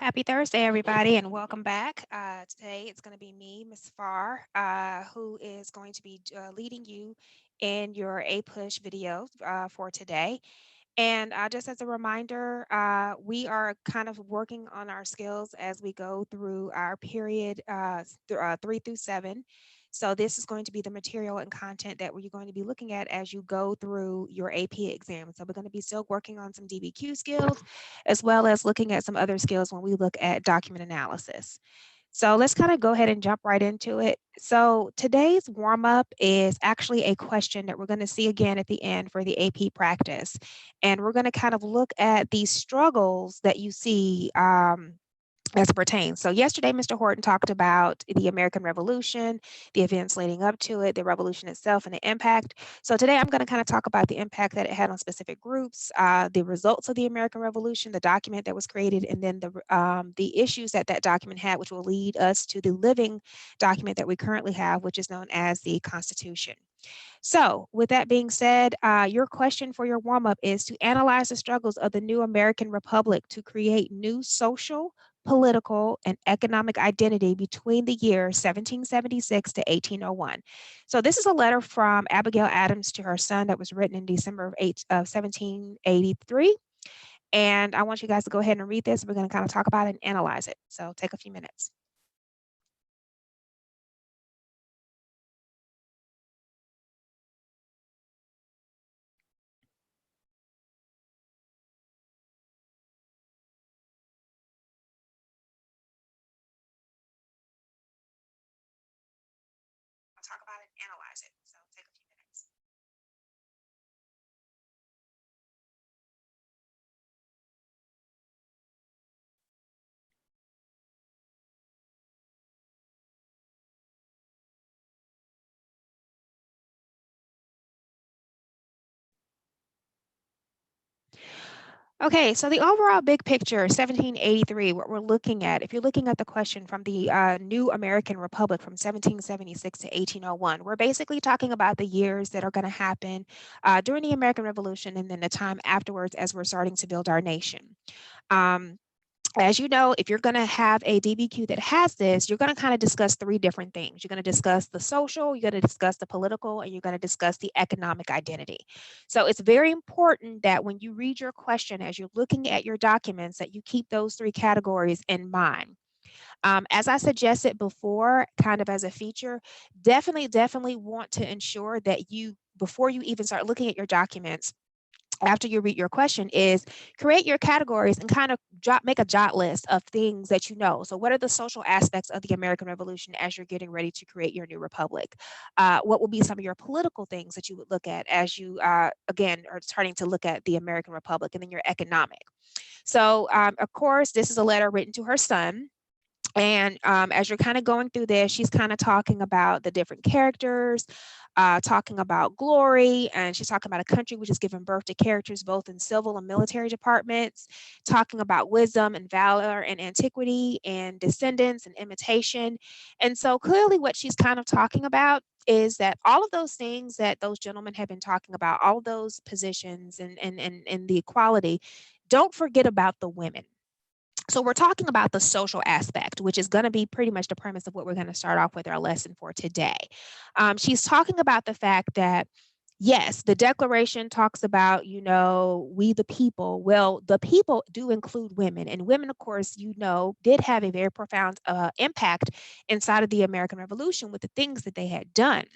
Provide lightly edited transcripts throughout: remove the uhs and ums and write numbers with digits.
Happy Thursday, everybody, and welcome back. Today it's going to be me, Ms. Farr, who is going to be leading you in your A-Push video for today. And just as a reminder, we are kind of working on our skills as we go through our period 3 through 7. So this is going to be the material and content that we're going to be looking at as you go through your AP exam. So we're going to be still working on some DBQ skills, as well as looking at some other skills when we look at document analysis. So let's kind of go ahead and jump right into it. So today's warm-up is actually a question that we're going to see again at the end for the AP practice. And we're going to kind of look at these struggles that you see as it pertains. So yesterday, Mr. Horton talked about the American Revolution, the events leading up to it, the revolution itself, and the impact. So today I'm going to kind of talk about the impact that it had on specific groups, the results of the American Revolution, the document that was created, and then the issues that that document had, which will lead us to the living document that we currently have, which is known as the Constitution. So with that being said, your question for your warm-up is to analyze the struggles of the new American Republic to create new social, political, and economic identity between the years 1776 to 1801. So this is a letter from Abigail Adams to her son that was written in December of 1783. And I want you guys to go ahead and read this. We're going to kind of talk about it and analyze it. So take a few minutes. I'll talk about it and analyze it. So take a few minutes. Okay, so the overall big picture, 1783, what we're looking at, if you're looking at the question from the new American Republic from 1776 to 1801, we're basically talking about the years that are going to happen during the American Revolution and then the time afterwards as we're starting to build our nation. As you know, if you're going to have a DBQ that has this, you're going to kind of discuss three different things. You're going to discuss the social, you're going to discuss the political, and you're going to discuss the economic identity. So it's very important that when you read your question, as you're looking at your documents, that you keep those three categories in mind. As I suggested before, kind of as a feature, definitely want to ensure that you, before you even start looking at your documents, after you read your question, is create your categories and kind of make a jot list of things that you know. So what are the social aspects of the American Revolution as you're getting ready to create your new republic? What will be some of your political things that you would look at as you, again, are starting to look at the American Republic, and then your economic. So of course, this is a letter written to her son. And as you're kind of going through this, she's kind of talking about the different characters, talking about glory, and she's talking about a country which has given birth to characters both in civil and military departments, talking about wisdom and valor and antiquity and descendants and imitation. And so clearly what she's kind of talking about is that all of those things that those gentlemen have been talking about, all of those positions and the equality, don't forget about the women. So we're talking about the social aspect, which is going to be pretty much the premise of what we're going to start off with our lesson for today. She's talking about the fact that, yes, the Declaration talks about, you know, we the people. Well, the people do include women, and women, of course, you know, did have a very profound impact inside of the American Revolution with the things that they had done.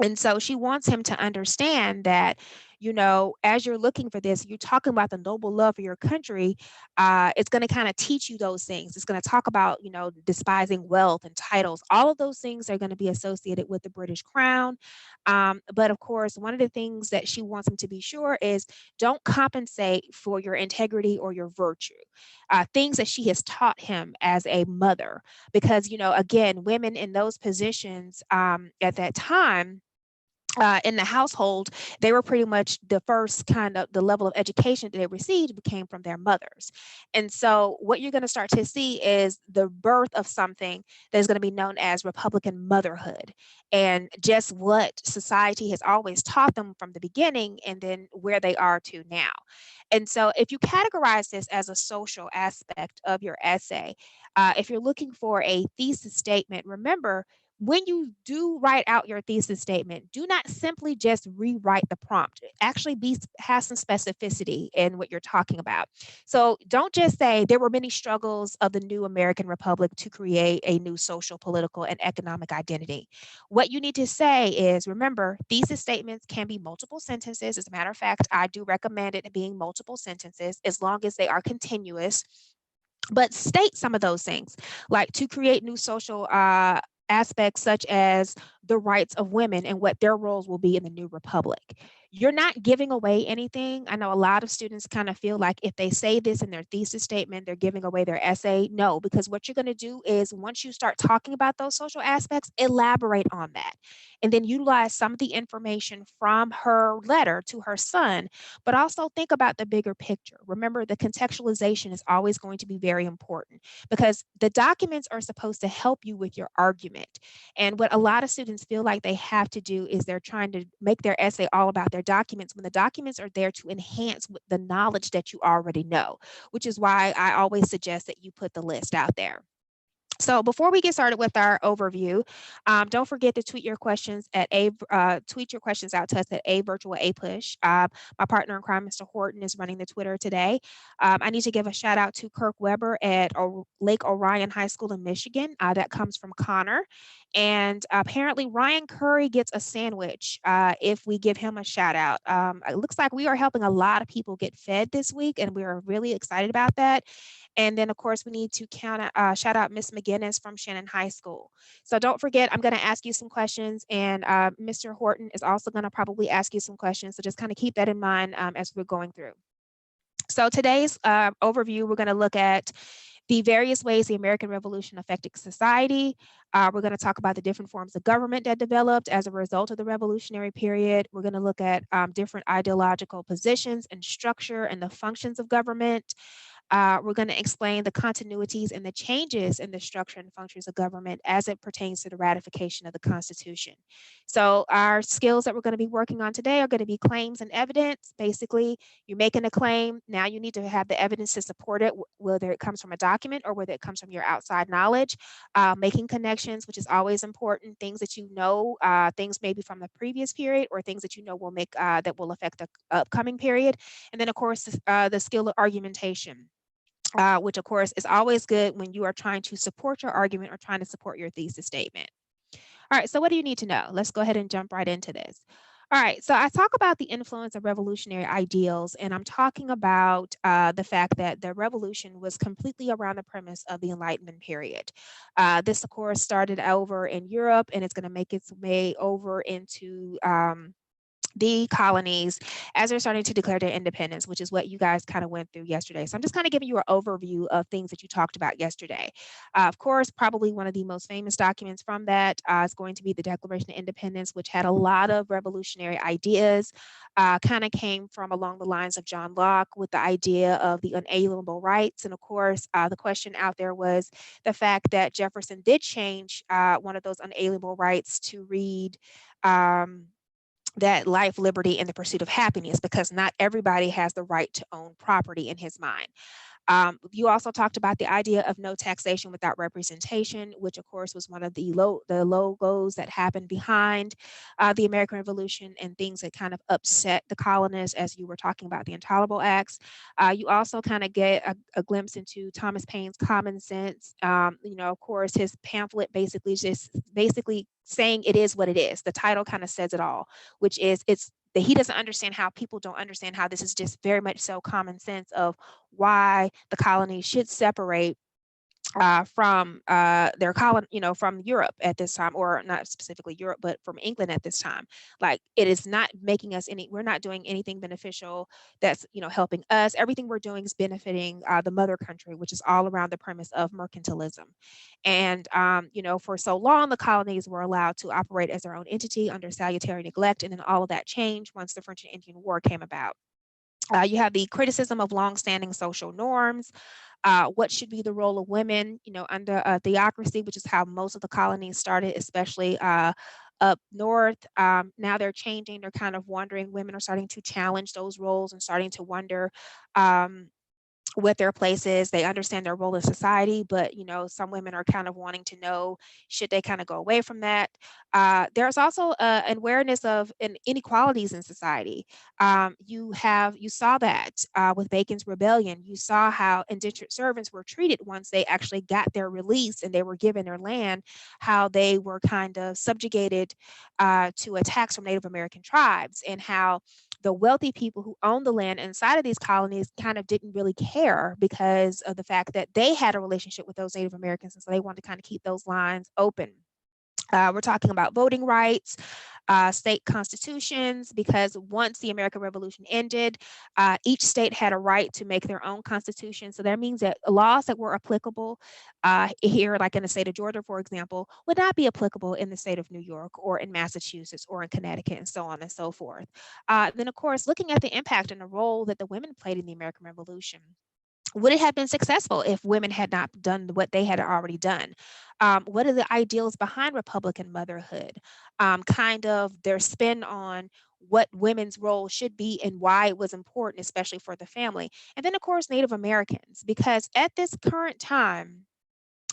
And so she wants him to understand that, you know, as you're looking for this, you're talking about the noble love for your country. It's going to kind of teach you those things. It's going to talk about, you know, despising wealth and titles. All of those things are going to be associated with the British crown. But of course, one of the things that she wants him to be sure is don't compensate for your integrity or your virtue. Things that she has taught him as a mother, because, you know, again, women in those positions at that time, in the household, they were pretty much the first kind of the level of education that they received came from their mothers. And so what you're going to start to see is the birth of something that is going to be known as Republican motherhood, and just what society has always taught them from the beginning and then where they are to now. And so if you categorize this as a social aspect of your essay, if you're looking for a thesis statement, remember, when you do write out your thesis statement, do not simply just rewrite the prompt. Actually have some specificity in what you're talking about. So don't just say there were many struggles of the new American Republic to create a new social, political, and economic identity. What you need to say is, remember, thesis statements can be multiple sentences. As a matter of fact, I do recommend it being multiple sentences as long as they are continuous, but state some of those things, like to create new social aspects such as the rights of women and what their roles will be in the new republic. You're not giving away anything. I know a lot of students kind of feel like if they say this in their thesis statement, they're giving away their essay. No, because what you're going to do is once you start talking about those social aspects, elaborate on that and then utilize some of the information from her letter to her son, but also think about the bigger picture. Remember, the contextualization is always going to be very important because the documents are supposed to help you with your argument. And what a lot of students feel like they have to do is they're trying to make their essay all about their documents when the documents are there to enhance the knowledge that you already know, which is why I always suggest that you put the list out there. So before we get started with our overview, don't forget to tweet your questions at tweet your questions out to us at @virtualapush. My partner in crime, Mr. Horton, is running the Twitter today. I need to give a shout out to Kirk Weber at Lake Orion High School in Michigan. That comes from Connor, and apparently Ryan Curry gets a sandwich if we give him a shout out. It looks like we are helping a lot of people get fed this week, and we are really excited about that. And then, of course, we need to shout out Miss McGinnis from Shannon High School. So don't forget, I'm going to ask you some questions, and Mr. Horton is also going to probably ask you some questions. So just kind of keep that in mind as we're going through. So today's overview, we're going to look at the various ways the American Revolution affected society. We're going to talk about the different forms of government that developed as a result of the revolutionary period. We're going to look at different ideological positions and structure and the functions of government. We're going to explain the continuities and the changes in the structure and functions of government as it pertains to the ratification of the Constitution. So our skills that we're going to be working on today are going to be claims and evidence. Basically, you're making a claim. Now you need to have the evidence to support it, whether it comes from a document or whether it comes from your outside knowledge. Making connections, which is always important. Things that you know, things maybe from the previous period or things that you know will make that will affect the upcoming period. And then, of course, the skill of argumentation. Which of course is always good when you are trying to support your argument or trying to support your thesis statement. All right, so what do you need to know? Let's go ahead and jump right into this. All right, so I talk about the influence of revolutionary ideals, and I'm talking about the fact that the revolution was completely around the premise of the Enlightenment period. This, of course, started over in Europe, and it's going to make its way over into the colonies as they're starting to declare their independence, which is what you guys kind of went through yesterday. So I'm just kind of giving you an overview of things that you talked about yesterday. Of course, probably one of the most famous documents from that is going to be the Declaration of Independence, which had a lot of revolutionary ideas, kind of came from along the lines of John Locke with the idea of the unalienable rights. And of course, the question out there was the fact that Jefferson did change one of those unalienable rights to read that life, liberty, and the pursuit of happiness, because not everybody has the right to own property in his mind. You also talked about the idea of no taxation without representation, which of course was one of the logos that happened behind the American Revolution and things that kind of upset the colonists as you were talking about the Intolerable Acts. You also kind of get a glimpse into Thomas Paine's Common Sense. Of course, his pamphlet basically saying it is what it is. The title kind of says it all, which is that he doesn't understand how people don't understand how this is just very much so common sense of why the colonies should separate from their colony, from Europe at this time, or not specifically Europe, but from England at this time. Like, it is not making us we're not doing anything beneficial that's, helping us. Everything we're doing is benefiting the mother country, which is all around the premise of mercantilism. And, for so long, the colonies were allowed to operate as their own entity under salutary neglect. And then all of that changed once the French and Indian War came about. You have the criticism of longstanding social norms. What should be the role of women, under a theocracy, which is how most of the colonies started, especially up north. Now they're changing. They're kind of wondering. Women are starting to challenge those roles and starting to wonder what their place is. They understand their role in society, but some women are kind of wanting to know, should they kind of go away from that. There's also an awareness of inequalities in society. You saw that with Bacon's Rebellion. You saw how indentured servants were treated once they actually got their release and they were given their land, how they were kind of subjugated to attacks from Native American tribes, and how the wealthy people who owned the land inside of these colonies kind of didn't really care because of the fact that they had a relationship with those Native Americans. And so they wanted to kind of keep those lines open. We're talking about voting rights, state constitutions, because once the American Revolution ended, each state had a right to make their own constitution. So that means that laws that were applicable here, like in the state of Georgia, for example, would not be applicable in the state of New York or in Massachusetts or in Connecticut, and so on and so forth. Then, of course, looking at the impact and the role that the women played in the American Revolution. Would it have been successful if women had not done what they had already done? What are the ideals behind Republican motherhood? Kind of their spin on what women's role should be and why it was important, especially for the family. And then, of course, Native Americans, because at this current time,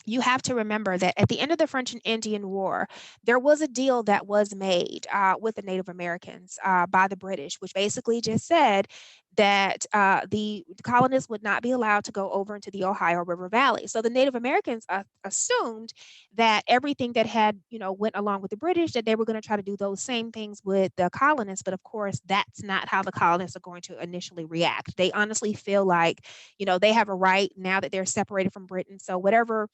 you have to remember that at the end of the French and Indian War, there was a deal that was made with the Native Americans by the British, which basically just said that the colonists would not be allowed to go over into the Ohio River Valley. So the Native Americans assumed that everything that had, went along with the British, that they were going to try to do those same things with the colonists. But of course, that's not how the colonists are going to initially react. They honestly feel like, they have a right now that they're separated from Britain. So whatever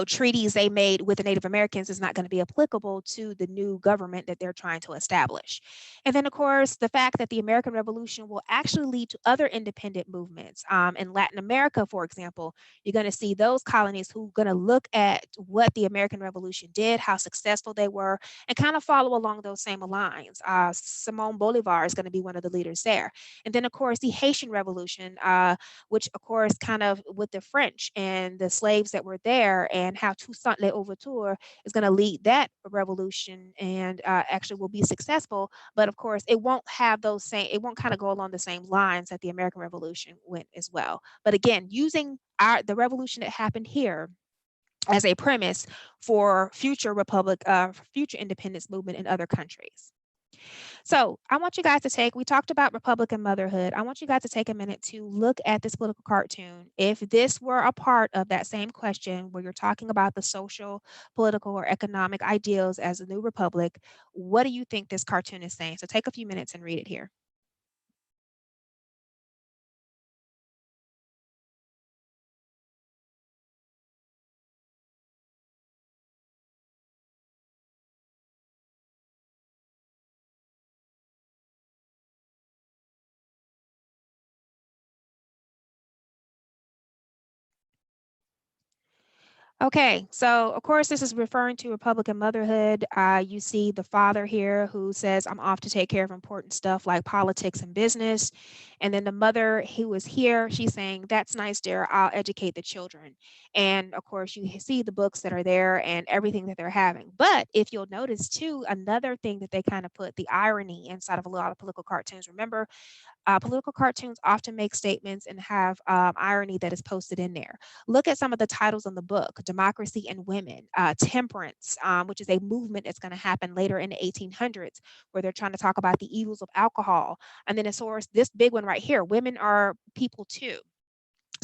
treaties they made with the Native Americans is not going to be applicable to the new government that they're trying to establish. And then, of course, the fact that the American Revolution will actually lead to other independent movements. In Latin America, for example, you're going to see those colonies who are going to look at what the American Revolution did, how successful they were, and kind of follow along those same lines. Simon Bolivar is going to be one of the leaders there. And then, of course, the Haitian Revolution, which, of course, kind of with the French and the slaves that were there, and how Toussaint Louverture is going to lead that revolution and actually will be successful. But of course, it won't kind of go along the same lines that the American Revolution went as well. But again, using the revolution that happened here as a premise for future future independence movement in other countries. So I want you guys to we talked about Republican motherhood. I want you guys to take a minute to look at this political cartoon. If this were a part of that same question where you're talking about the social, political, or economic ideals as a new republic, what do you think this cartoon is saying? So take a few minutes and read it here. Okay, so of course, this is referring to Republican motherhood. You see the father here who says, I'm off to take care of important stuff like politics and business. And then the mother who is here, she's saying, that's nice, dear. I'll educate the children. And of course, you see the books that are there and everything that they're having. But if you'll notice, too, another thing that they kind of put the irony inside of a lot of political cartoons. Remember, political cartoons often make statements and have irony that is posted in there. Look at some of the titles on the book: Democracy and Women, Temperance, which is a movement that's going to happen later in the 1800s, where they're trying to talk about the evils of alcohol. And then, of course, this big one right here: women are people too.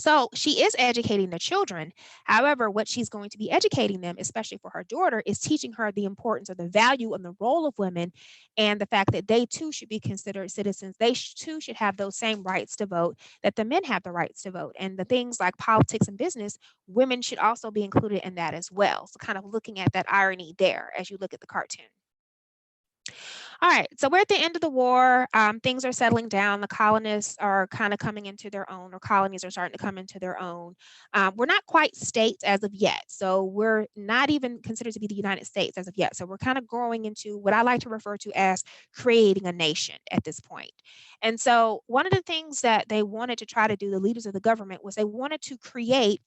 So she is educating the children. However, what she's going to be educating them, especially for her daughter, is teaching her the importance of the value and the role of women and the fact that they too should be considered citizens. They too should have those same rights to vote that the men have the rights to vote. And the things like politics and business, women should also be included in that as well. So kind of looking at that irony there as you look at the cartoon. All right, so we're at the end of the war. Things are settling down. The colonists are kind of coming into their own, or colonies are starting to come into their own. We're not quite states as of yet. So we're not even considered to be the United States as of yet. So we're kind of growing into what I like to refer to as creating a nation at this point. And so one of the things that they wanted to try to do, the leaders of the government, was they wanted to create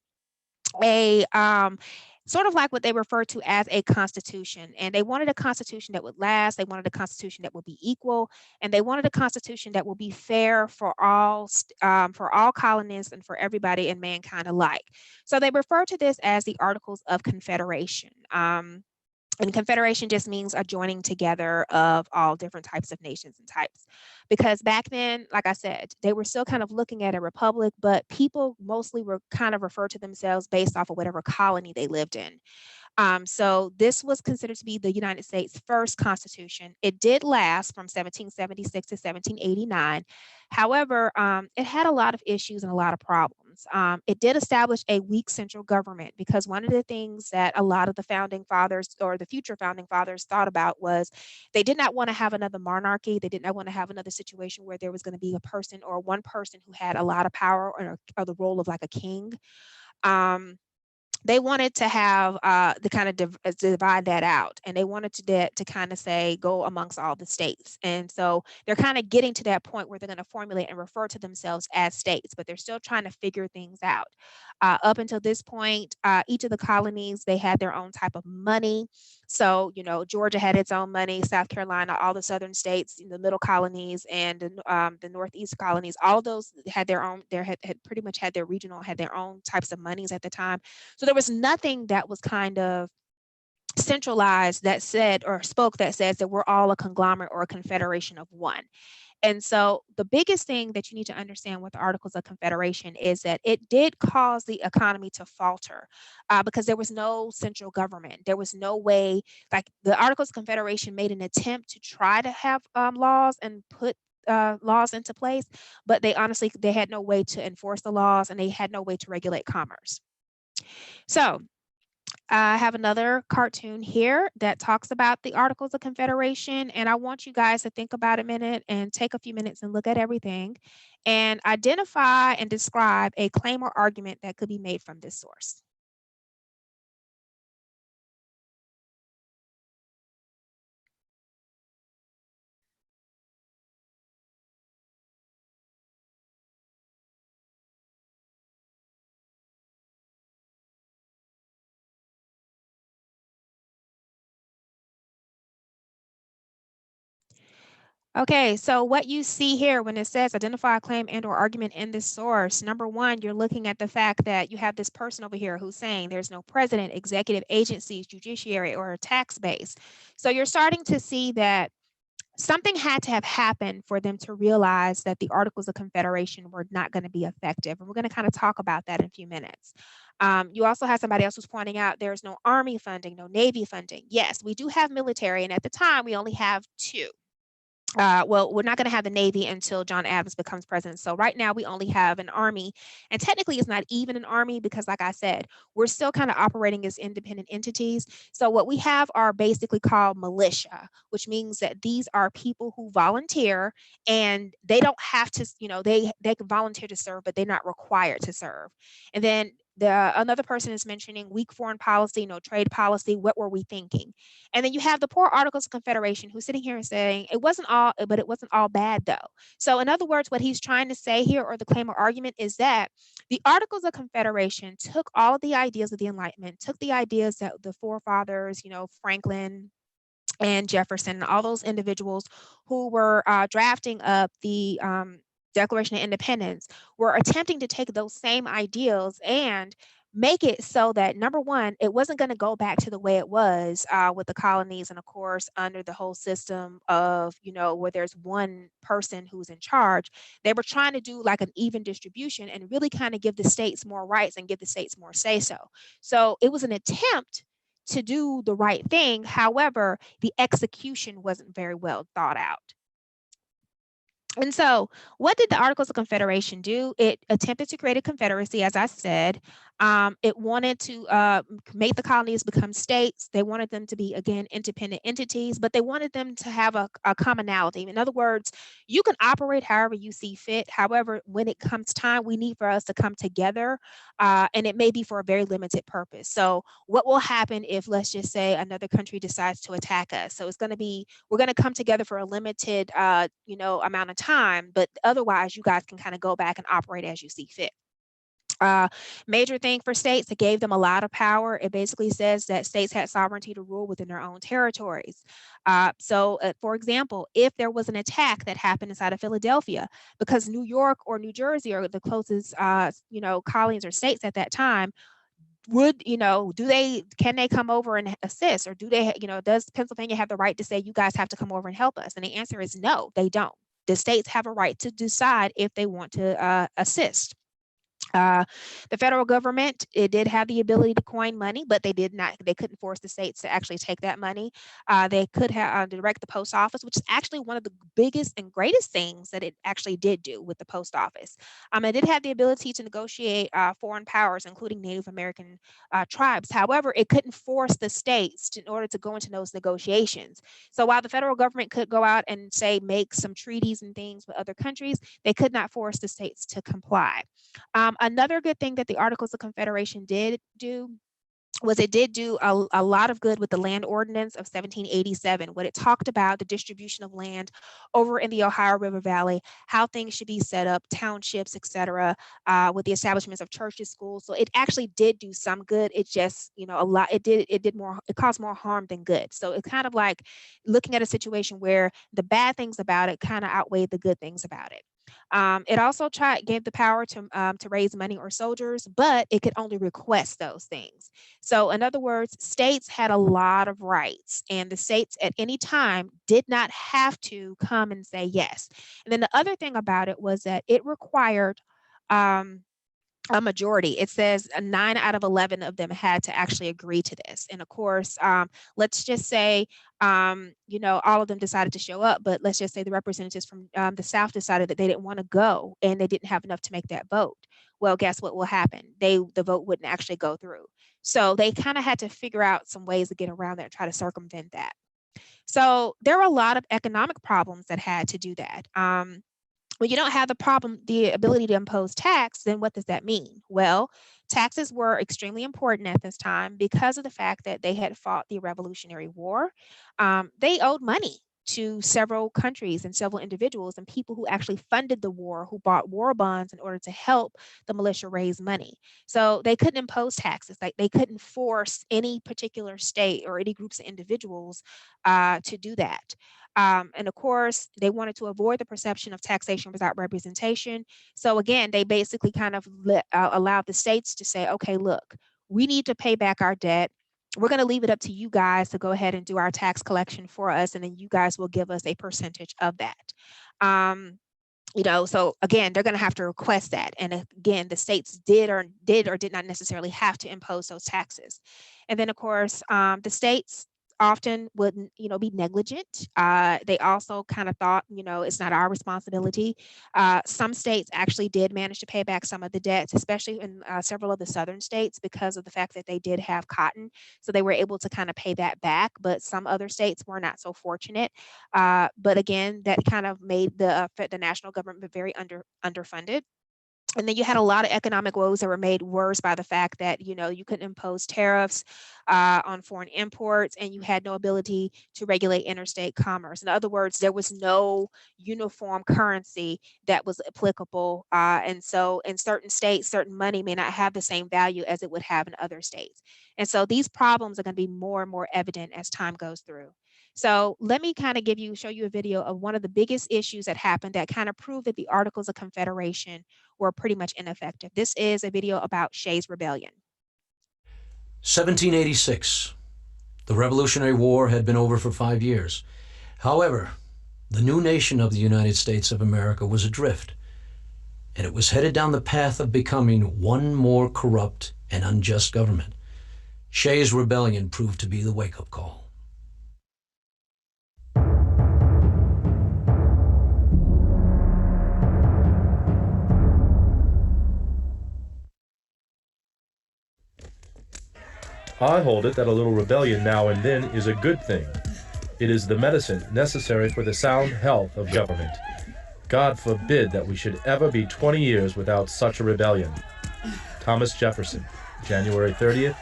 a sort of like what they refer to as a constitution. And they wanted a constitution that would last. They wanted a constitution that would be equal, and they wanted a constitution that will be fair for all colonists and for everybody and mankind alike. So they refer to this as the Articles of Confederation. And Confederation just means a joining together of all different types of nations and types. Because back then, like I said, they were still kind of looking at a republic, but people mostly were kind of referred to themselves based off of whatever colony they lived in. So this was considered to be the United States' first constitution. It did last from 1776 to 1789. However, it had a lot of issues and a lot of problems. It did establish a weak central government, because one of the things that a lot of the founding fathers, or the future founding fathers, thought about was they did not want to have another monarchy. They did not want to have another situation where there was going to be a person or one person who had a lot of power, or the role of like a king. They wanted to have the kind of divide that out, and they wanted to kind of say go amongst all the states. And so they're kind of getting to that point where they're going to formulate and refer to themselves as states, but they're still trying to figure things out. Up until this point, each of the colonies, they had their own type of money. So, Georgia had its own money, South Carolina, all the southern states, the middle colonies, and the northeast colonies, all of those had their own, had pretty much had their regional, had their own types of monies at the time. So there was nothing that was kind of centralized that said or spoke that says that we're all a conglomerate or a confederation of one. And so the biggest thing that you need to understand with the Articles of Confederation is that it did cause the economy to falter because there was no central government. There was no way, like the Articles of Confederation made an attempt to try to have laws and put laws into place, but they had no way to enforce the laws, and they had no way to regulate commerce. So I have another cartoon here that talks about the Articles of Confederation, and I want you guys to think about a minute and take a few minutes and look at everything and identify and describe a claim or argument that could be made from this source. Okay, so what you see here when it says identify a claim and or argument in this source, number one, you're looking at the fact that you have this person over here who's saying there's no president, executive agencies, judiciary, or a tax base. So you're starting to see that something had to have happened for them to realize that the Articles of Confederation were not going to be effective. And we're going to kind of talk about that in a few minutes. You also have somebody else who's pointing out there's no Army funding, no Navy funding. Yes, we do have military, and at the time we only have two. Well, we're not going to have the Navy until John Adams becomes president. So right now we only have an Army, and technically it's not even an Army because, like I said, we're still kind of operating as independent entities. So what we have are basically called militia, which means that these are people who volunteer, and they don't have to, they can volunteer to serve, but they're not required to serve. And then another person is mentioning weak foreign policy, no trade policy. What were we thinking? And then you have the poor Articles of Confederation who's sitting here and saying it wasn't all bad though. So in other words, what he's trying to say here, or the claim or argument, is that the Articles of Confederation took all of the ideas of the Enlightenment, took the ideas that the forefathers, Franklin and Jefferson, and all those individuals who were drafting up the Declaration of Independence, were attempting to take those same ideals and make it so that, number one, it wasn't going to go back to the way it was with the colonies, and of course under the whole system of, where there's one person who's in charge. They were trying to do like an even distribution and really kind of give the states more rights and give the states more say so. So it was an attempt to do the right thing. However, the execution wasn't very well thought out. And so what did the Articles of Confederation do? It attempted to create a confederacy, as I said. It wanted to make the colonies become states. They wanted them to be, again, independent entities, but they wanted them to have a commonality. In other words, you can operate however you see fit. However, when it comes time, we need for us to come together, and it may be for a very limited purpose. So what will happen if, let's just say, another country decides to attack us? So it's going to be, we're going to come together for a limited, amount of time, but otherwise you guys can kind of go back and operate as you see fit. Major thing for states, it gave them a lot of power. It basically says that states had sovereignty to rule within their own territories. So, for example, if there was an attack that happened inside of Philadelphia, because New York or New Jersey are the closest, colonies or states at that time, can they come over and assist, or does Pennsylvania have the right to say, you guys have to come over and help us? And the answer is no, they don't. The states have a right to decide if they want to assist. The federal government, it did have the ability to coin money, but they couldn't force the states to actually take that money. They could have direct the post office, which is actually one of the biggest and greatest things that it actually did do with the post office. It did have the ability to negotiate foreign powers, including Native American tribes. However, it couldn't force the states in order to go into those negotiations. So while the federal government could go out and say, make some treaties and things with other countries, they could not force the states to comply. Another good thing that the Articles of Confederation did do was it did do a lot of good with the Land Ordinance of 1787, what it talked about the distribution of land over in the Ohio River Valley, how things should be set up, townships, etc., with the establishments of churches, schools. So it actually did do some good. It just, it caused more harm than good. So it's kind of like looking at a situation where the bad things about it kind of outweighed the good things about it. It also gave the power to raise money or soldiers, but it could only request those things. So in other words, states had a lot of rights, and the states at any time did not have to come and say yes. And then the other thing about it was that it required a majority. It says 9 out of 11 of them had to actually agree to this. And of course, let's just say, all of them decided to show up, but let's just say the representatives from the South decided that they didn't want to go and they didn't have enough to make that vote. Well, guess what will happen? The vote wouldn't actually go through. So they kind of had to figure out some ways to get around that and try to circumvent that. So there were a lot of economic problems that had to do that. When you don't have the ability to impose tax, then what does that mean? Well, taxes were extremely important at this time because of the fact that they had fought the Revolutionary War. They owed money to several countries and several individuals and people who actually funded the war, who bought war bonds in order to help the militia raise money. So they couldn't impose taxes. Like, they couldn't force any particular state or any groups of individuals to do that. And of course, they wanted to avoid the perception of taxation without representation. So again, they basically kind of allowed the states to say, okay, look, we need to pay back our debt. We're going to leave it up to you guys to go ahead and do our tax collection for us, and then you guys will give us a percentage of that. So again, they're going to have to request that. And again, the states did or did not necessarily have to impose those taxes. And then, of course, the states often wouldn't, be negligent. They also kind of thought, it's not our responsibility. Some states actually did manage to pay back some of the debts, especially in several of the southern states, because of the fact that they did have cotton. So they were able to kind of pay that back, but some other states were not so fortunate. But again, that kind of made the national government very underfunded. And then you had a lot of economic woes that were made worse by the fact that, you couldn't impose tariffs on foreign imports, and you had no ability to regulate interstate commerce. In other words, there was no uniform currency that was applicable. And so in certain states, certain money may not have the same value as it would have in other states. And so these problems are going to be more and more evident as time goes through. So let me kind of show you a video of one of the biggest issues that happened that kind of proved that the Articles of Confederation were pretty much ineffective. This is a video about Shay's Rebellion. 1786. The Revolutionary War had been over for 5 years. However, the new nation of the United States of America was adrift, and it was headed down the path of becoming one more corrupt and unjust government. Shay's rebellion proved to be the wake-up call. I hold it that a little rebellion now and then is a good thing. It is the medicine necessary for the sound health of government. God forbid that we should ever be 20 years without such a rebellion. Thomas Jefferson, January 30th,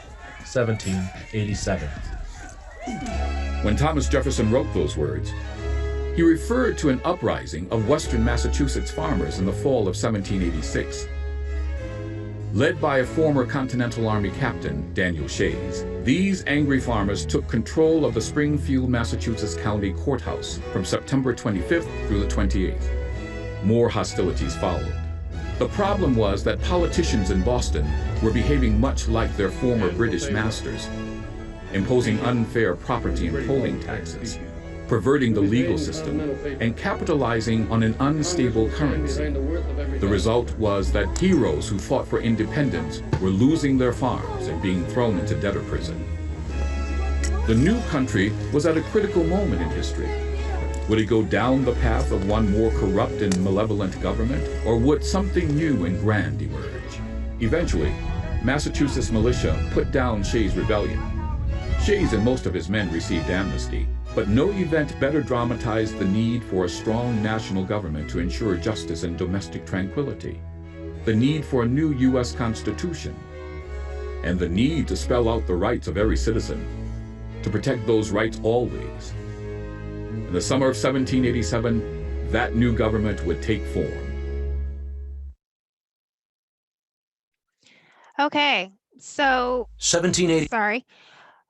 1787. When Thomas Jefferson wrote those words, he referred to an uprising of Western Massachusetts farmers in the fall of 1786. Led by a former Continental Army captain, Daniel Shays, these angry farmers took control of the Springfield, Massachusetts County Courthouse from September 25th through the 28th. More hostilities followed. The problem was that politicians in Boston were behaving much like their former British masters, imposing unfair property and polling taxes, perverting the legal system, and capitalizing on an unstable currency. The result was that heroes who fought for independence were losing their farms and being thrown into debtor prison. The new country was at a critical moment in history. Would it go down the path of one more corrupt and malevolent government, or would something new and grand emerge? Eventually, Massachusetts militia put down Shay's rebellion. Shays and most of his men received amnesty, but no event better dramatized the need for a strong national government to ensure justice and domestic tranquility, the need for a new U.S. Constitution, and the need to spell out the rights of every citizen, to protect those rights always. In the summer of 1787, that new government would take form. Okay, so 1780. sorry.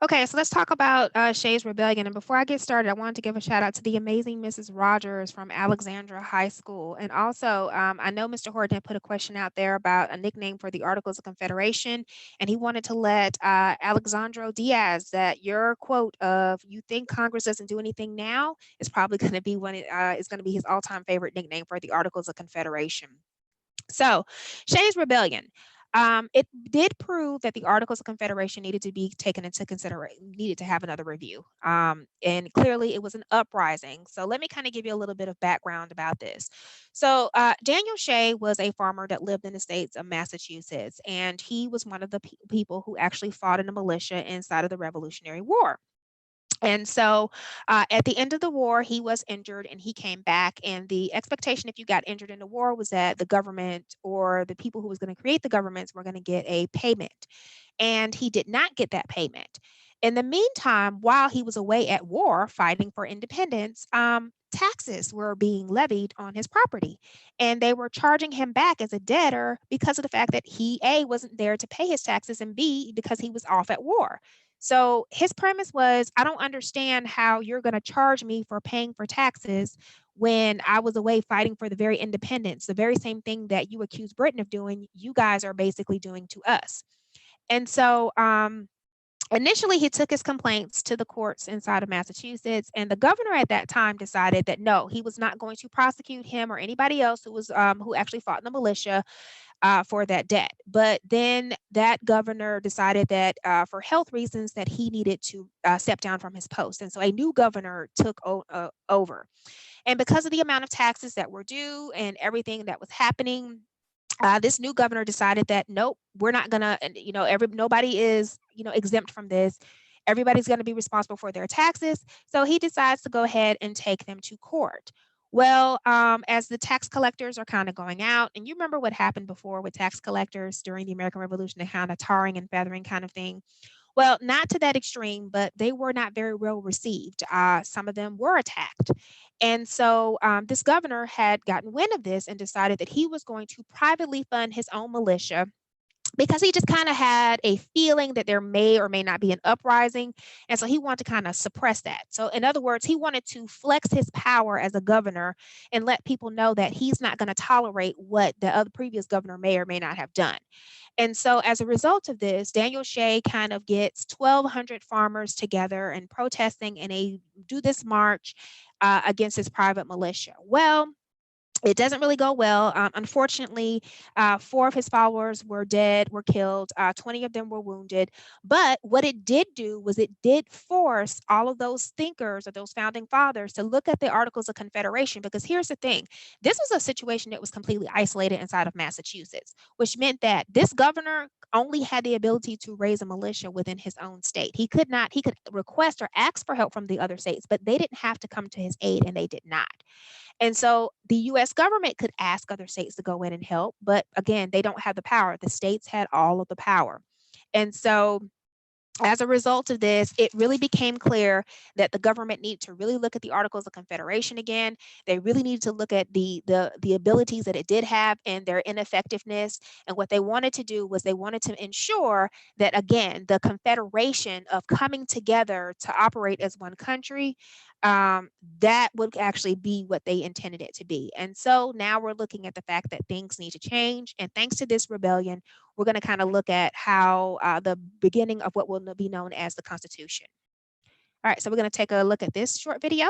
Okay, so let's talk about Shay's rebellion. And before I get started, I wanted to give a shout out to the amazing Mrs. Rogers from Alexandra High School. And also, I know Mr. Horton put a question out there about a nickname for the Articles of Confederation, and he wanted to let Alexandro Diaz that your quote of "you think Congress doesn't do anything now" is probably going to be one. Is going to be his all-time favorite nickname for the Articles of Confederation. So, Shay's rebellion. It did prove that the Articles of Confederation needed to be taken into consideration, needed to have another review. And clearly it was an uprising. So let me kind of give you a little bit of background about this. So Daniel Shea was a farmer that lived in the states of Massachusetts, and he was one of the people who actually fought in the militia inside of the Revolutionary War. And so at the end of the war, he was injured and he came back. And the expectation, if you got injured in the war, was that the government or the people who was going to create the governments were going to get a payment. And he did not get that payment. In the meantime, while he was away at war fighting for independence, taxes were being levied on his property. And they were charging him back as a debtor because of the fact that he, A, wasn't there to pay his taxes, and B, because he was off at war. So his premise was, I don't understand how you're going to charge me for paying for taxes when I was away fighting for the very independence, the very same thing that you accuse Britain of doing, you guys are basically doing to us. And so initially he took his complaints to the courts inside of Massachusetts, and the governor at that time decided that no, he was not going to prosecute him or anybody else who was who actually fought in the militia for that debt. But then that governor decided that for health reasons that he needed to step down from his post. And so a new governor took over. And because of the amount of taxes that were due and everything that was happening, this new governor decided that nope, we're not gonna, nobody is, exempt from this. Everybody's going to be responsible for their taxes. So he decides to go ahead and take them to court. Well, as the tax collectors are kind of going out, and you remember what happened before with tax collectors during the American Revolution, the kind of tarring and feathering kind of thing. Well, not to that extreme, but they were not very well received. Some of them were attacked. And so this governor had gotten wind of this and decided that he was going to privately fund his own militia because he just kind of had a feeling that there may or may not be an uprising. And so he wanted to kind of suppress that. So in other words, he wanted to flex his power as a governor and let people know that he's not going to tolerate what the other previous governor may or may not have done. And so as a result of this, Daniel Shea kind of gets 1,200 farmers together and protesting, and they do this march against his private militia. Well, it doesn't really go well. Unfortunately, 4 of his followers were dead, were killed. 20 of them were wounded. But what it did do was it did force all of those thinkers or those founding fathers to look at the Articles of Confederation, because here's the thing. This was a situation that was completely isolated inside of Massachusetts, which meant that this governor only had the ability to raise a militia within his own state. He could request or ask for help from the other states, but they didn't have to come to his aid, and they did not. And so the U.S. government could ask other states to go in and help, but again, they don't have the power. The states had all of the power. And so as a result of this, it really became clear that the government needed to really look at the Articles of Confederation again. They really needed to look at the abilities that it did have and their ineffectiveness. And what they wanted to do was they wanted to ensure that, again, the Confederation of coming together to operate as one country, that would actually be what they intended it to be. And so now we're looking at the fact that things need to change. And thanks to this rebellion, we're going to kind of look at how the beginning of what will be known as the Constitution. All right, so we're going to take a look at this short video.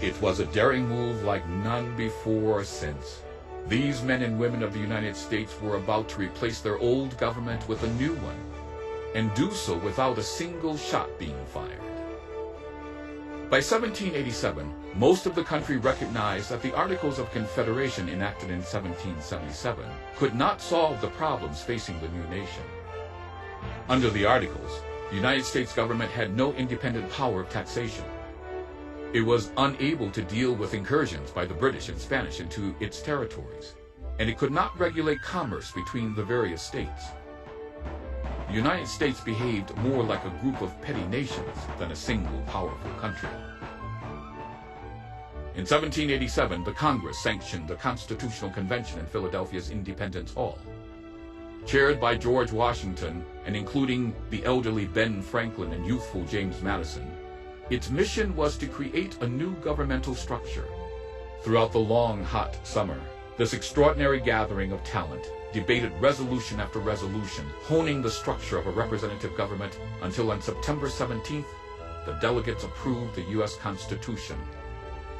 It was a daring move like none before or since. These men and women of the United States were about to replace their old government with a new one, and do so without a single shot being fired. By 1787, most of the country recognized that the Articles of Confederation enacted in 1777 could not solve the problems facing the new nation. Under the Articles, the United States government had no independent power of taxation. It was unable to deal with incursions by the British and Spanish into its territories, and it could not regulate commerce between the various states. The United States behaved more like a group of petty nations than a single powerful country. In 1787, the Congress sanctioned the Constitutional Convention in Philadelphia's Independence Hall. Chaired by George Washington and including the elderly Ben Franklin and youthful James Madison, its mission was to create a new governmental structure. Throughout the long, hot summer, this extraordinary gathering of talent debated resolution after resolution, honing the structure of a representative government until on September 17th, the delegates approved the U.S. Constitution.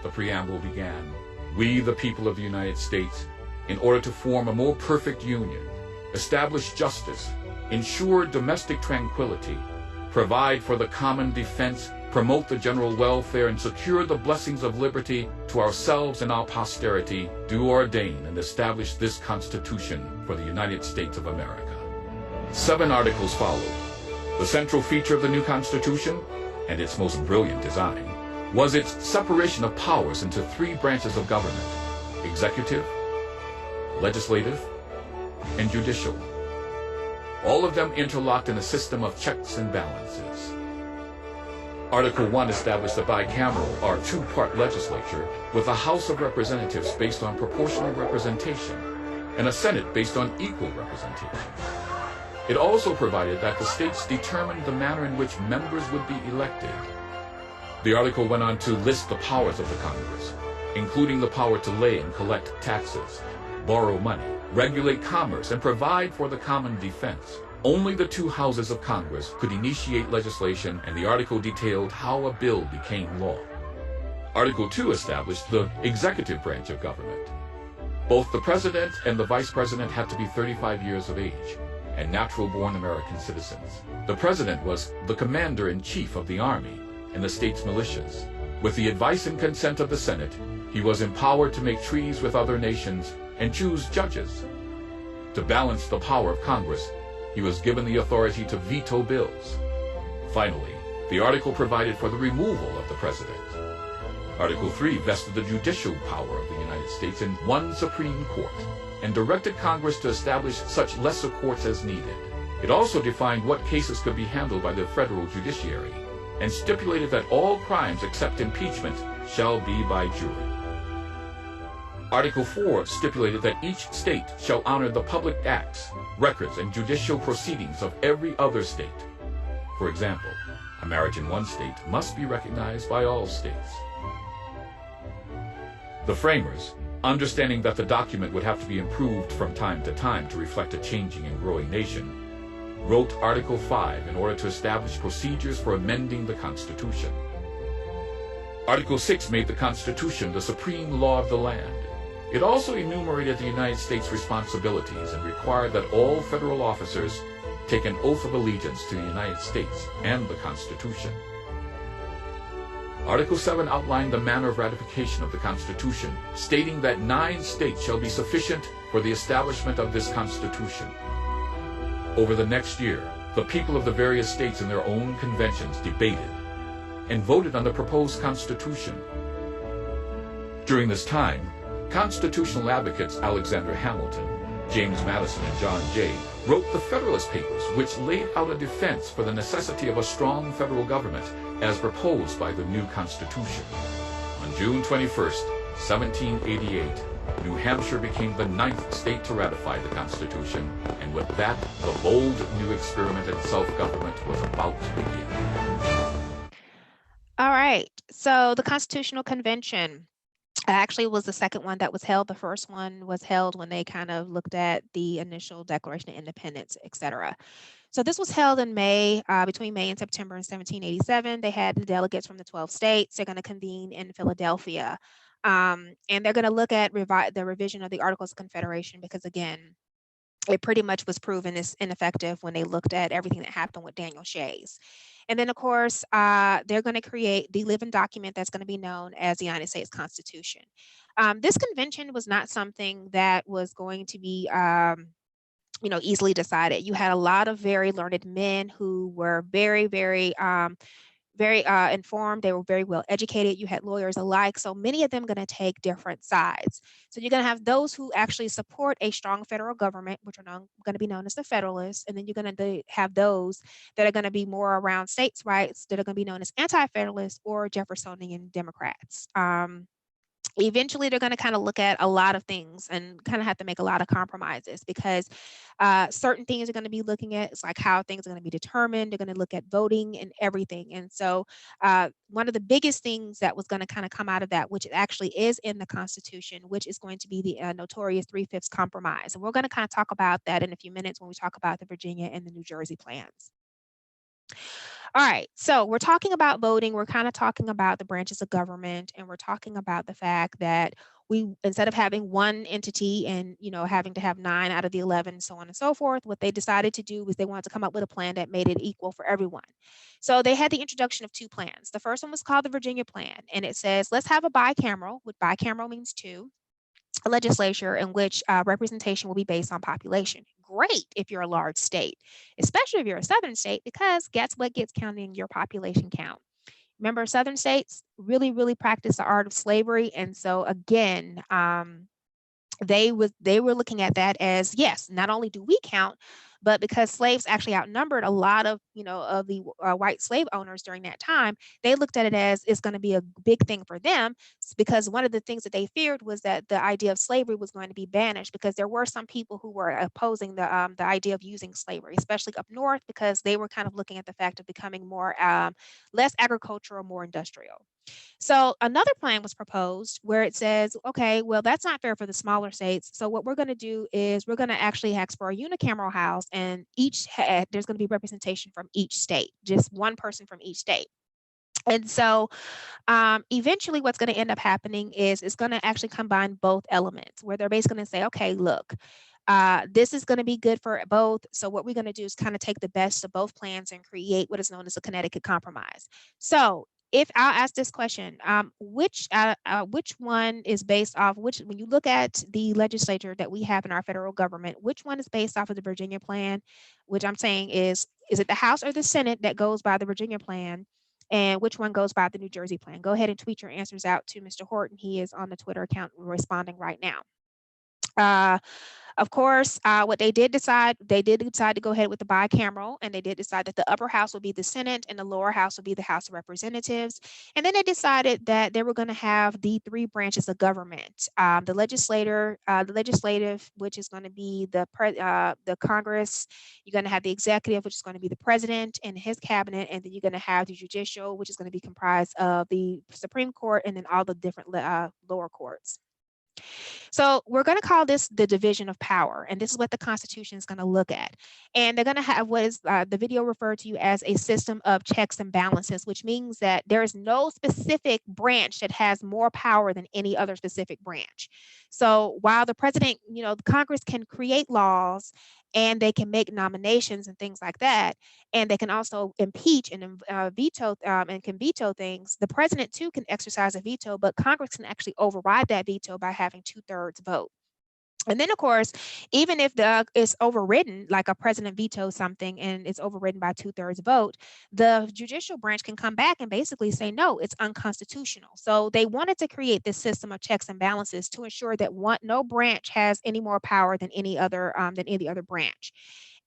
The preamble began, "We, the people of the United States, in order to form a more perfect union, establish justice, ensure domestic tranquility, provide for the common defense, promote the general welfare, and secure the blessings of liberty to ourselves and our posterity, do ordain and establish this Constitution for the United States of America." 7 articles followed. The central feature of the new Constitution, and its most brilliant design, was its separation of powers into 3 branches of government: executive, legislative, and judicial. All of them interlocked in a system of checks and balances. Article 1 established a bicameral, or 2-part legislature with a House of Representatives based on proportional representation and a Senate based on equal representation. It also provided that the states determined the manner in which members would be elected. The article went on to list the powers of the Congress, including the power to lay and collect taxes, borrow money, regulate commerce, and provide for the common defense. Only the 2 houses of Congress could initiate legislation, and the article detailed how a bill became law. Article 2 established the executive branch of government. Both the president and the vice president had to be 35 years of age and natural-born American citizens. The president was the commander-in-chief of the army and the state's militias. With the advice and consent of the Senate, he was empowered to make treaties with other nations and choose judges. To balance the power of Congress, he was given the authority to veto bills. Finally, the article provided for the removal of the president. Article 3 vested the judicial power of the United States in one Supreme Court and directed Congress to establish such lesser courts as needed. It also defined what cases could be handled by the federal judiciary. and stipulated that all crimes except impeachment shall be by jury. Article 4 stipulated that each state shall honor the public acts, records, and judicial proceedings of every other state. For example, a marriage in one state must be recognized by all states. The framers, understanding that the document would have to be improved from time to time to reflect a changing and growing nation, wrote Article 5 in order to establish procedures for amending the Constitution. Article 6 made the Constitution the supreme law of the land. It also enumerated the United States' responsibilities and required that all federal officers take an oath of allegiance to the United States and the Constitution. Article 7 outlined the manner of ratification of the Constitution, stating that 9 states shall be sufficient for the establishment of this Constitution. Over the next year, the people of the various states in their own conventions debated and voted on the proposed Constitution. During this time, constitutional advocates Alexander Hamilton, James Madison, and John Jay wrote the Federalist Papers, which laid out a defense for the necessity of a strong federal government as proposed by the new Constitution. On June 21st, 1788, New Hampshire became the 9th state to ratify the Constitution, and with that, the bold new experiment in self-government was about to begin. All right, so the Constitutional Convention actually was the second one that was held. The first one was held when they kind of looked at the initial Declaration of Independence, etc. So this was held in May, between May and September in 1787. They had the delegates from the 12 states. They're going to convene in Philadelphia. And they're going to look at the revision of the Articles of Confederation because, again, it pretty much was proven as ineffective when they looked at everything that happened with Daniel Shays. And then, of course, they're going to create the living document that's going to be known as the United States Constitution. This convention was not something that was going to be easily decided. You had a lot of very learned men who were very, very informed. They were very well educated. You had lawyers alike. So many of them going to take different sides. So you're going to have those who actually support a strong federal government, which are going to be known as the Federalists. And then you're going to have those that are going to be more around states' rights that are going to be known as anti-Federalists or Jeffersonian Democrats. Eventually, they're going to kind of look at a lot of things and kind of have to make a lot of compromises because certain things are going to be looking at. It's like how things are going to be determined. They're going to look at voting and everything. And so one of the biggest things that was going to kind of come out of that, which actually is in the Constitution, which is going to be the notorious 3/5 compromise. And we're going to kind of talk about that in a few minutes when we talk about the Virginia and the New Jersey plans. All right, so we're talking about voting. We're kind of talking about the branches of government, and we're talking about the fact that we, instead of having one entity and having to have 9 out of the 11, so on and so forth, what they decided to do was they wanted to come up with a plan that made it equal for everyone. So they had the introduction of 2 plans. The first one was called the Virginia Plan, and it says let's have a bicameral, which bicameral means 2. A legislature in which representation will be based on population. Great if you're a large state, especially if you're a southern state, because guess what gets counted in your population count? Remember, southern states really, really practice the art of slavery. And so again, they were looking at that as, yes, not only do we count, but because slaves actually outnumbered a lot of the white slave owners during that time, they looked at it as it's going to be a big thing for them, because one of the things that they feared was that the idea of slavery was going to be banished, because there were some people who were opposing the idea of using slavery, especially up north, because they were kind of looking at the fact of becoming more less agricultural, more industrial. So another plan was proposed where it says, okay, well, that's not fair for the smaller states. So what we're going to do is we're going to actually ask for a unicameral house, and there's going to be representation from each state, just one person from each state. And so eventually what's going to end up happening is it's going to actually combine both elements, where they're basically going to say, okay, look, this is going to be good for both. So what we're going to do is kind of take the best of both plans and create what is known as the Connecticut Compromise. So if I'll ask this question, which one is based off when you look at the legislature that we have in our federal government, which one is based off of the Virginia plan, which I'm saying is it the House or the Senate that goes by the Virginia plan, and which one goes by the New Jersey plan? Go ahead and tweet your answers out to Mr. Horton. He is on the Twitter account responding right now. Of course, what they did decide to go ahead with the bicameral, and they did decide that the upper house would be the Senate and the lower house would be the House of Representatives. And then they decided that they were going to have the three branches of government: the legislative, which is going to be the Congress. You're going to have the executive, which is going to be the president and his cabinet, and then you're going to have the judicial, which is going to be comprised of the Supreme Court and then all the different lower courts. So we're going to call this the division of power, and this is what the Constitution is going to look at. And they're going to have what is the video referred to as a system of checks and balances, which means that there is no specific branch that has more power than any other specific branch. So while the president, the Congress can create laws and they can make nominations and things like that, and they can also impeach and veto and can veto things, the president too can exercise a veto, but Congress can actually override that veto by having 2/3 vote. And then, of course, even if it's overridden, like a president vetoes something and it's overridden by 2/3 vote, the judicial branch can come back and basically say, no, it's unconstitutional. So they wanted to create this system of checks and balances to ensure that no branch has any more power than any other branch.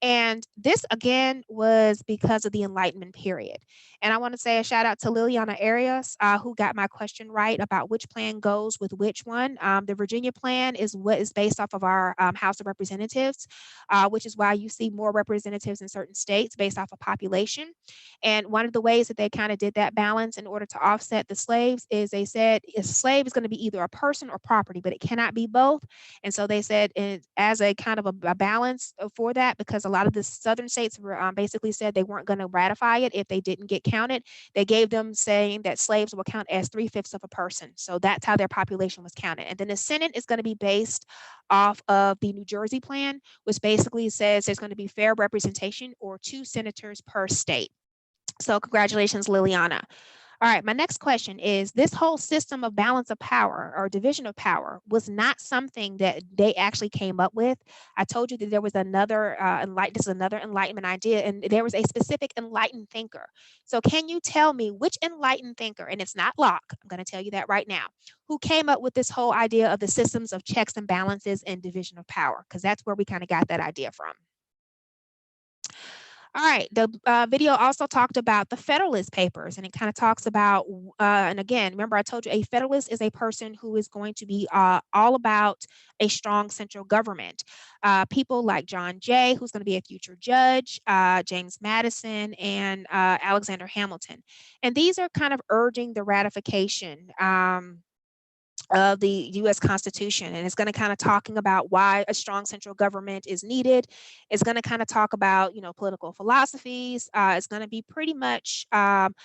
And this, again, was because of the Enlightenment period. And I want to say a shout out to Liliana Arias, who got my question right about which plan goes with which one. The Virginia plan is what is based off of our House of Representatives, which is why you see more representatives in certain states based off of population. And one of the ways that they kind of did that balance in order to offset the slaves is they said a slave is going to be either a person or property, but it cannot be both. And so they said as a kind of a balance for that, because a lot of the southern states were basically said they weren't going to ratify it if they didn't get counted. They gave them saying that slaves will count as 3/5 of a person. So that's how their population was counted. And then the Senate is going to be based off of the New Jersey plan, which basically says there's going to be fair representation or 2 senators per state. So congratulations, Liliana. All right, my next question is, this whole system of balance of power or division of power was not something that they actually came up with. I told you that there was another Enlightenment idea, and there was a specific enlightened thinker. So can you tell me which enlightened thinker, and it's not Locke, I'm going to tell you that right now, who came up with this whole idea of the systems of checks and balances and division of power? Because that's where we kind of got that idea from. All right, the video also talked about the Federalist Papers, and it kind of talks about, and again, remember I told you a Federalist is a person who is going to be all about a strong central government. People like John Jay, who's going to be a future judge, James Madison, and Alexander Hamilton. And these are kind of urging the ratification of the U.S. Constitution, and it's going to kind of talking about why a strong central government is needed. It's going to kind of talk about, political philosophies. It's going to be pretty much kind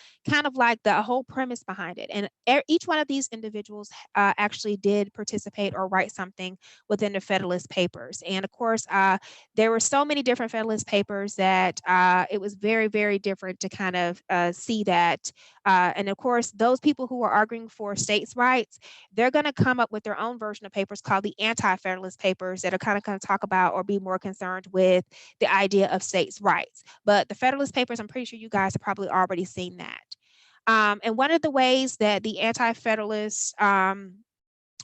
of like the whole premise behind it. And each one of these individuals actually did participate or write something within the Federalist Papers. And of course, there were so many different Federalist Papers that it was very, very different to kind of see that. And of course, those people who are arguing for states' rights, they're going to come up with their own version of papers called the Anti-Federalist Papers that are kind of going to talk about or be more concerned with the idea of states' rights. But the Federalist Papers, I'm pretty sure you guys have probably already seen that. And one of the ways that the Anti-Federalists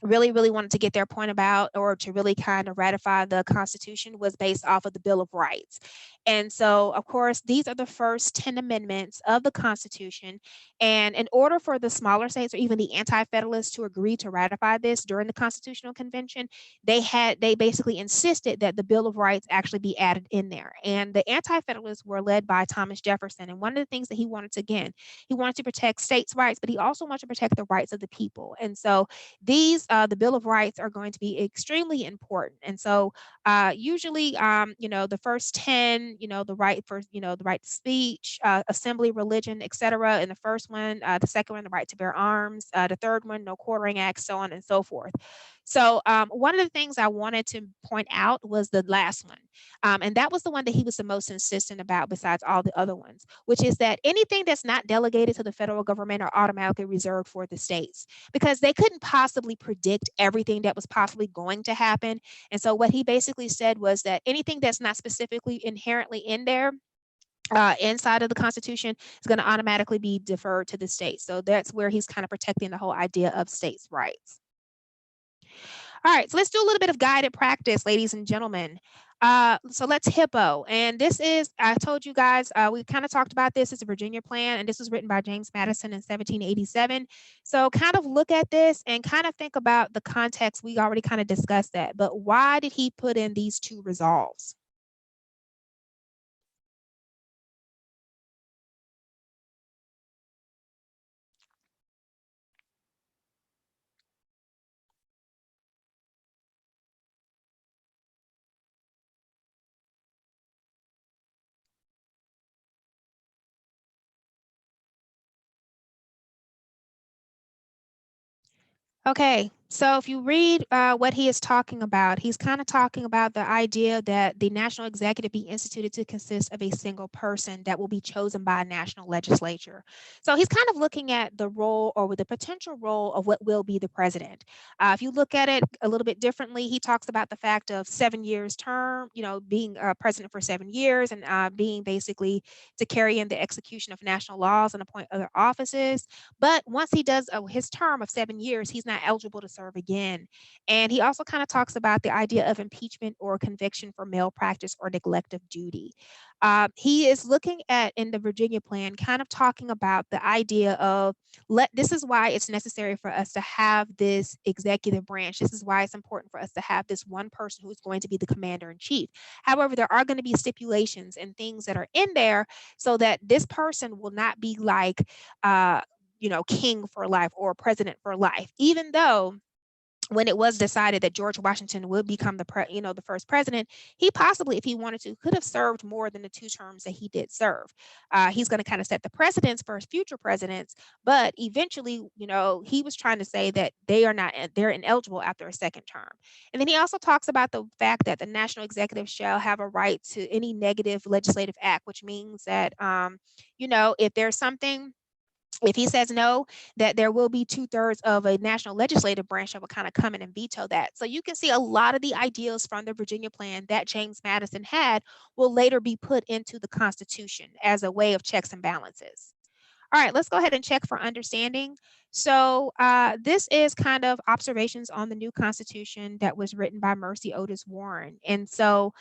really wanted to get their point about, or to really kind of ratify the Constitution, was based off of the Bill of Rights. And so, of course, these are the first 10 amendments of the Constitution. And in order for the smaller states or even the Anti-Federalists to agree to ratify this during the Constitutional Convention, they basically insisted that the Bill of Rights actually be added in there. And the Anti-Federalists were led by Thomas Jefferson. And one of the things that he wanted to protect states' rights, but he also wanted to protect the rights of the people. And so these, the Bill of Rights, are going to be extremely important. And so usually, the first 10, the right to speech, assembly, religion, etc. And the first one, the second one, the right to bear arms, the third one, no quartering acts, so on and so forth. So one of the things I wanted to point out was the last one. And that was the one that he was the most insistent about besides all the other ones, which is that anything that's not delegated to the federal government are automatically reserved for the states, because they couldn't possibly predict everything that was possibly going to happen. And so what he basically said was that anything that's not specifically inherently in there, inside of the Constitution, is going to automatically be deferred to the states. So that's where he's kind of protecting the whole idea of states' rights. All right, so let's do a little bit of guided practice, ladies and gentlemen. So let's hippo. And this is, I told you guys, we kind of talked about this. It's a Virginia plan, and this was written by James Madison in 1787. So kind of look at this and kind of think about the context. We already kind of discussed that, but why did he put in these two resolves? Okay, so if you read what he is talking about, he's kind of talking about the idea that the national executive be instituted to consist of a single person that will be chosen by a national legislature. So he's kind of looking at the role or the potential role of what will be the president. If you look at it a little bit differently, he talks about the fact of 7 years term, being president for 7 years and being basically to carry in the execution of national laws and appoint other offices. But once he does his term of 7 years, he's not eligible to serve again. And he also kind of talks about the idea of impeachment or conviction for malpractice or neglect of duty. He is looking at in the Virginia plan, kind of talking about the idea of this is why it's necessary for us to have this executive branch. This is why it's important for us to have this one person who's going to be the commander in chief. However, there are going to be stipulations and things that are in there so that this person will not be like, king for life or president for life, even though when it was decided that George Washington would become the first president, he possibly, if he wanted to, could have served more than the 2 terms that he did serve. He's going to kind of set the precedents for future presidents, but eventually, he was trying to say that they're ineligible after a second term. And then he also talks about the fact that the national executive shall have a right to any negative legislative act, which means that, if there's something, if he says no, that there will be 2/3 of a national legislative branch that will kind of come in and veto that. So you can see a lot of the ideas from the Virginia plan that James Madison had will later be put into the Constitution as a way of checks and balances. All right, let's go ahead and check for understanding. So this is kind of observations on the new Constitution that was written by Mercy Otis Warren. And so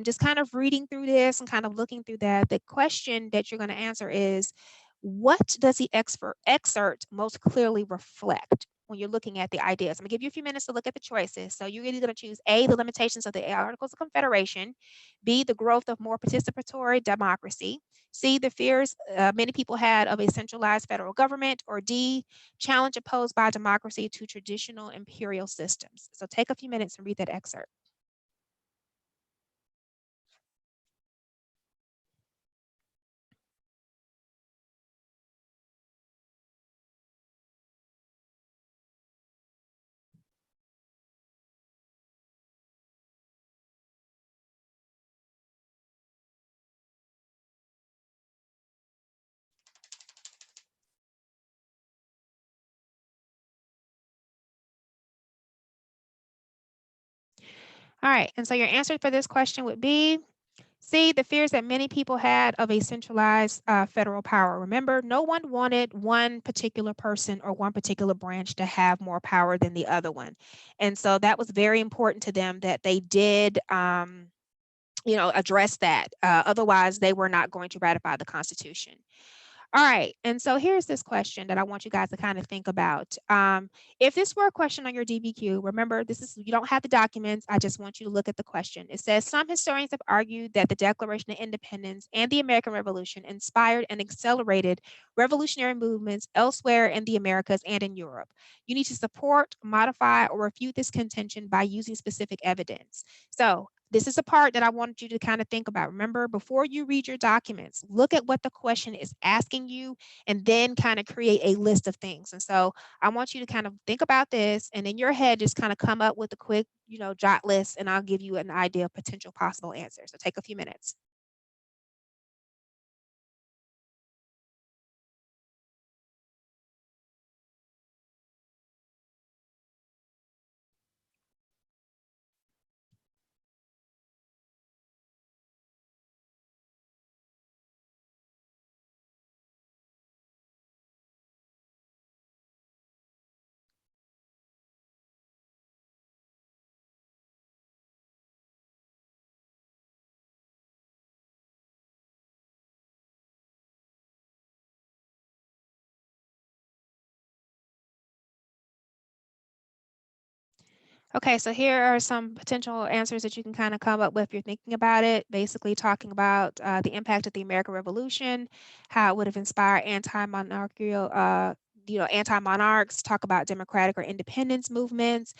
just kind of reading through this and kind of looking through that, the question that you're going to answer is, what does the excerpt most clearly reflect when you're looking at the ideas? I'm gonna give you a few minutes to look at the choices. So you're either gonna choose A, the limitations of the Articles of Confederation, B, the growth of more participatory democracy, C, the fears many people had of a centralized federal government, or D, challenge opposed by democracy to traditional imperial systems. So take a few minutes and read that excerpt. All right, and so your answer for this question would be C, the fears that many people had of a centralized federal power. Remember, no one wanted one particular person or one particular branch to have more power than the other one. And so that was very important to them that they did, address that. Otherwise, they were not going to ratify the Constitution. All right, and so here's this question that I want you guys to kind of think about. If this were a question on your DBQ, remember, you don't have the documents. I just want you to look at the question. It says, some historians have argued that the Declaration of Independence and the American Revolution inspired and accelerated revolutionary movements elsewhere in the Americas and in Europe. You need to support, modify, or refute this contention by using specific evidence. So this is a part that I wanted you to kind of think about. Remember, before you read your documents, look at what the question is asking you and then kind of create a list of things. And so I want you to kind of think about this and in your head, just kind of come up with a quick, jot list, and I'll give you an idea of potential possible answers. So take a few minutes. Okay, so here are some potential answers that you can kind of come up with if you're thinking about it, basically talking about the impact of the American Revolution, how it would have inspired anti-monarchical, anti-monarchs, talk about democratic or independence movements.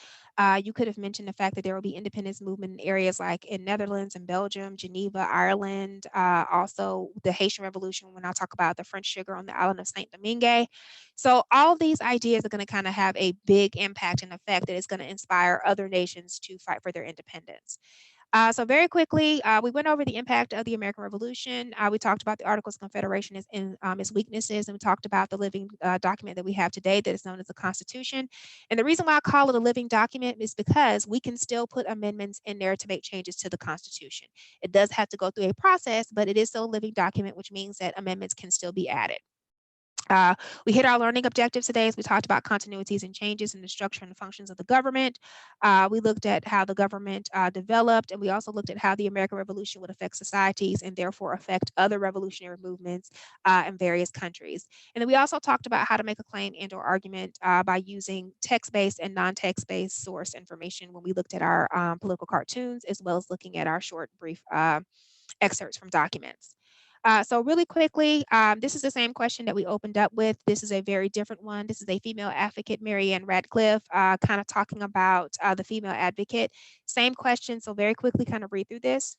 You could have mentioned the fact that there will be independence movement in areas like in Netherlands and Belgium, Geneva, Ireland, also the Haitian Revolution when I talk about the French sugar on the island of Saint Domingue. So all of these ideas are going to kind of have a big impact and effect that is going to inspire other nations to fight for their independence. So very quickly, we went over the impact of the American Revolution. We talked about the Articles of Confederation and its weaknesses, and we talked about the living document that we have today that is known as the Constitution. And the reason why I call it a living document is because we can still put amendments in there to make changes to the Constitution. It does have to go through a process, but it is still a living document, which means that amendments can still be added. We hit our learning objectives today as we talked about continuities and changes in the structure and the functions of the government. We looked at how the government developed, and we also looked at how the American Revolution would affect societies and therefore affect other revolutionary movements in various countries. And then we also talked about how to make a claim and or argument by using text-based and non-text-based source information when we looked at our political cartoons, as well as looking at our short, brief excerpts from documents. So really quickly, this is the same question that we opened up with. This is a very different one. This is a female advocate, Marianne Radcliffe, kind of talking about the female advocate. Same question, so very quickly kind of read through this.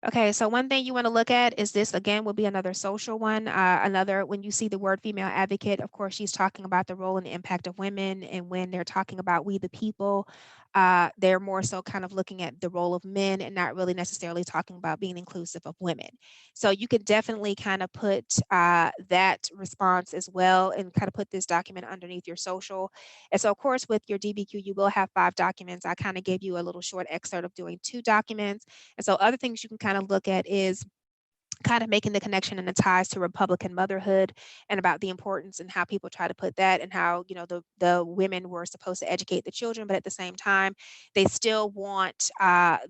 Okay, so one thing you want to look at is this again will be another social one. When you see the word female advocate, of course, she's talking about the role and the impact of women. And when they're talking about we the people, they're more so kind of looking at the role of men and not really necessarily talking about being inclusive of women. So you could definitely kind of put that response as well and kind of put this document underneath your social. And so, of course, with your DBQ, you will have 5 documents. I kind of gave you a little short excerpt of doing 2 documents. And so other things you can kind of look at is kind of making the connection and the ties to Republican motherhood and about the importance and how people try to put that and how, the women were supposed to educate the children, but at the same time, they still want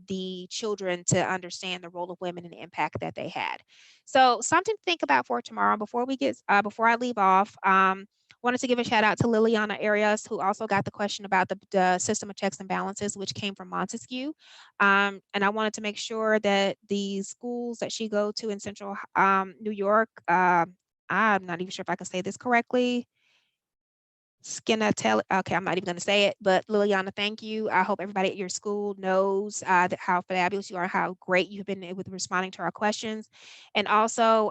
the children to understand the role of women and the impact that they had. So something to think about for tomorrow before I leave off. Wanted to give a shout out to Liliana Arias, who also got the question about the system of checks and balances, which came from Montesquieu. And I wanted to make sure that the schools that she go to in central New York, I'm not even sure if I can say this correctly. Okay, I'm not even going to say it, but Liliana, thank you. I hope everybody at your school knows how fabulous you are, how great you've been with responding to our questions. And also,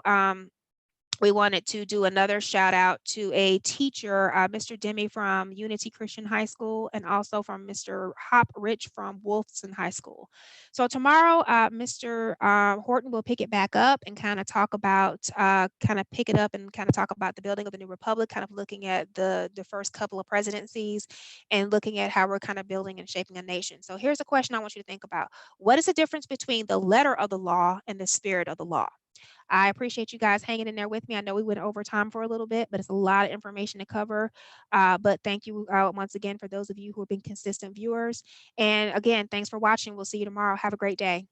we wanted to do another shout out to a teacher, Mr. Demi from Unity Christian High School, and also from Mr. Hop Rich from Wolfson High School. So tomorrow, Mr. Horton will pick it back up and kind of talk about, pick it up and kind of talk about the building of the new republic, kind of looking at the first couple of presidencies and looking at how we're kind of building and shaping a nation. So here's a question I want you to think about. What is the difference between the letter of the law and the spirit of the law? I appreciate you guys hanging in there with me. I know we went over time for a little bit, but it's a lot of information to cover. But thank you once again for those of you who have been consistent viewers. And again, thanks for watching. We'll see you tomorrow. Have a great day.